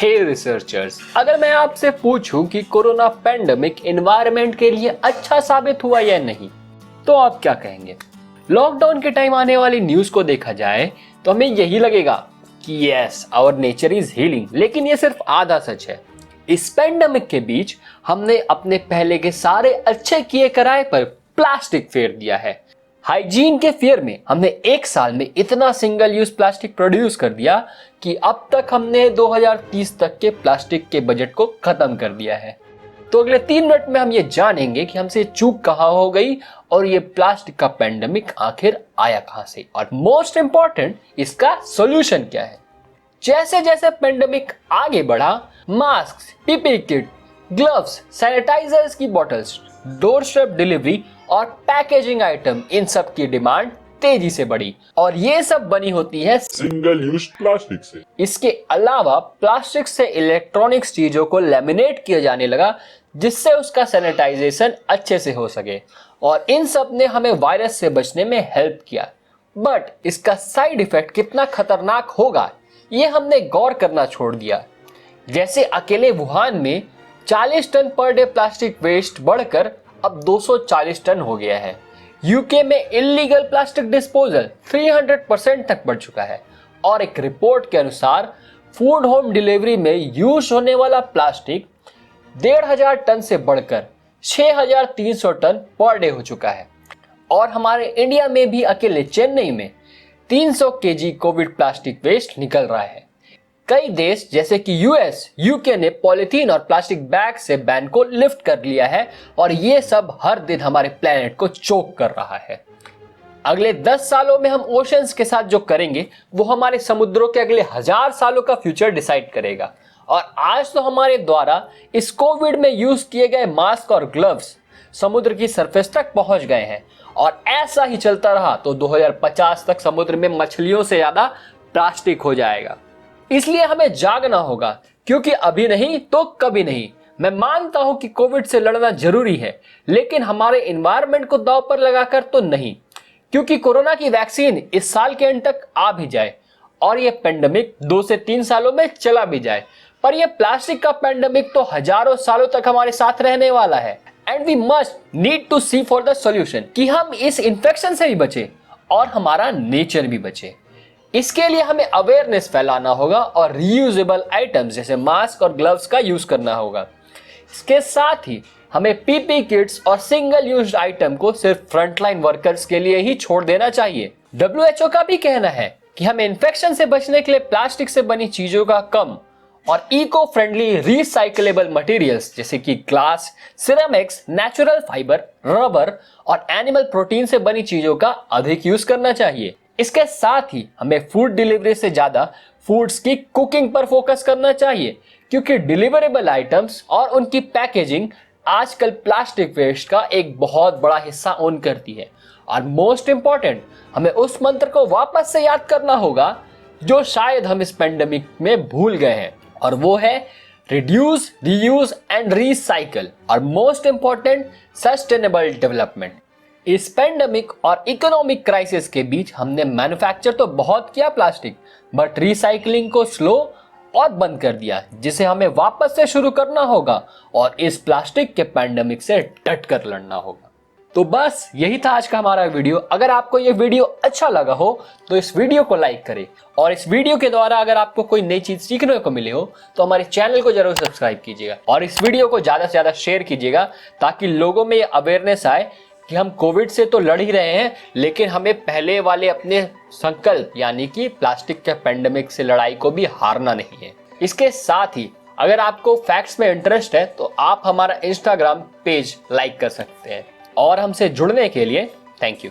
हे researchers, अगर मैं आपसे पूछूं कि कोरोना पेंडेमिक एनवायरनमेंट के लिए अच्छा साबित हुआ या नहीं, तो आप क्या कहेंगे? लॉकडाउन के टाइम आने वाली न्यूज को देखा जाए तो हमें यही लगेगा कि yes, our nature is healing, लेकिन ये सिर्फ आधा सच है। इस पेंडेमिक के बीच हमने अपने पहले के सारे अच्छे किए कराए पर प्लास्टिक फेर दिया है। हाइजीन के फेयर में हमने एक साल में इतना सिंगल यूज प्लास्टिक प्रोड्यूस कर दिया कि अब तक हमने 2030 तक के प्लास्टिक के बजट को खत्म कर दिया है। तो अगले 3 मिनट में हम ये जानेंगे कि हमसे चूक कहां हो गई और ये प्लास्टिक का पेंडेमिक आखिर आया कहां से, और मोस्ट इंपॉर्टेंट इसका सॉल्यूशन क्या है। जैसे जैसे पेंडेमिक आगे बढ़ा, mask, PPE kit, gloves, sanitizers की बोतल्स, डोर स्टेप डिलीवरी और पैकेजिंग आइटम, इन सब की डिमांड तेजी से बढ़ी और ये सब बनी होती है सिंगल यूज प्लास्टिक से। इसके अलावा प्लास्टिक से इलेक्ट्रॉनिक्स चीजों को लैमिनेट किया जाने लगा जिससे उसका सैनिटाइजेशन अच्छे से हो सके, और इन सब ने हमें वायरस से बचने में हेल्प किया। बट इसका साइड इफेक्ट कितना खतरनाक होगा ये हमने गौर करना छोड़ दिया। जैसे अकेले वुहान में 40 ton per day plastic waste बढ़कर अब 240 टन हो गया है। यूके में इलीगल प्लास्टिक डिस्पोजल 300% तक बढ़ चुका है, और एक रिपोर्ट के अनुसार फूड होम डिलीवरी में यूज होने वाला प्लास्टिक 1500 टन से बढ़कर 6300 टन पर डे हो चुका है। और हमारे इंडिया में भी अकेले चेन्नई में 300 केजी कोविड प्लास्टिक वेस्ट निकल रहा है। कई देश जैसे कि यूएस, यूके ने पॉलिथीन और प्लास्टिक बैग से बैन को लिफ्ट कर लिया है, और ये सब हर दिन हमारे प्लेनेट को चोक कर रहा है। अगले 10 सालों में हम ओशंस के साथ जो करेंगे वो हमारे समुद्रों के अगले 1000 सालों का फ्यूचर डिसाइड करेगा। और आज तो हमारे द्वारा इस कोविड में यूज किए गए मास्क और ग्लव्स समुद्र की सरफेस तक पहुंच गए हैं, और ऐसा ही चलता रहा तो 2050 तक समुद्र में मछलियों से ज्यादा प्लास्टिक हो जाएगा। इसलिए हमें जागना होगा, क्योंकि अभी नहीं तो कभी नहीं। मैं मानता हूं कि कोविड से लड़ना जरूरी है, लेकिन हमारे एनवायरनमेंट को दांव पर लगाकर तो नहीं, क्योंकि कोरोना की वैक्सीन इस साल के एंड तक आ भी जाए और ये पेंडेमिक 2 से 3 सालों में चला भी जाए, पर ये प्लास्टिक का पेंडेमिक तो हजारों सालों तक हमारे साथ रहने वाला है। And we must need to see for the solution कि हम इस इन्फेक्शन से भी बचे और हमारा नेचर भी बचे। इसके लिए हमें अवेयरनेस फैलाना होगा और रीयूजेबल आइटम्स जैसे मास्क और ग्लव्स का यूज करना होगा। इसके साथ ही हमें पीपी किट्स और सिंगल यूज्ड आइटम को सिर्फ फ्रंटलाइन वर्कर्स के लिए ही छोड़ देना चाहिए। WHO का भी कहना है कि हमें इन्फेक्शन से बचने के लिए प्लास्टिक से बनी चीजों का कम और इको फ्रेंडली रिसाइकलेबल मटेरियल्स जैसे कि glass, ceramics, natural fibre, rubber और एनिमल प्रोटीन से बनी चीजों का अधिक यूज करना चाहिए। इसके साथ ही हमें फूड डिलीवरी से ज्यादा फूड्स की कुकिंग पर फोकस करना चाहिए, क्योंकि डिलीवरेबल आइटम्स और उनकी पैकेजिंग आजकल प्लास्टिक वेस्ट का एक बहुत बड़ा हिस्सा ओन करती है। और मोस्ट इंपॉर्टेंट, हमें उस मंत्र को वापस से याद करना होगा जो शायद हम इस पेंडेमिक में भूल गए हैं, और वो है रिड्यूस, रीयूज एंड रीसाइकल, और मोस्ट इंपॉर्टेंट सस्टेनेबल डेवलपमेंट। इस पेंडेमिक और इकोनॉमिक क्राइसिस के बीच हमने मैन्युफैक्चर तो बहुत किया प्लास्टिक, बट रिसाइकलिंग को स्लो और बंद कर दिया, जिसे हमें वापस से शुरू करना होगा और इस प्लास्टिक के पेंडेमिक से डट कर लड़ना होगा। तो बस यही था आज का हमारा वीडियो। अगर आपको ये वीडियो अच्छा लगा हो तो इस वीडियो को लाइक करें, और इस वीडियो के द्वारा अगर आपको कोई नई चीज सीखने को मिली हो तो हमारे चैनल को जरूर सब्सक्राइब कीजिएगा, और इस वीडियो को ज्यादा से ज्यादा शेयर कीजिएगा, ताकि लोगों में ये अवेयरनेस आए कि हम कोविड से तो लड़ ही रहे हैं, लेकिन हमें पहले वाले अपने संकल्प यानी कि प्लास्टिक के पेंडेमिक से लड़ाई को भी हारना नहीं है। इसके साथ ही अगर आपको फैक्ट्स में इंटरेस्ट है तो आप हमारा इंस्टाग्राम पेज लाइक कर सकते हैं, और हमसे जुड़ने के लिए थैंक यू।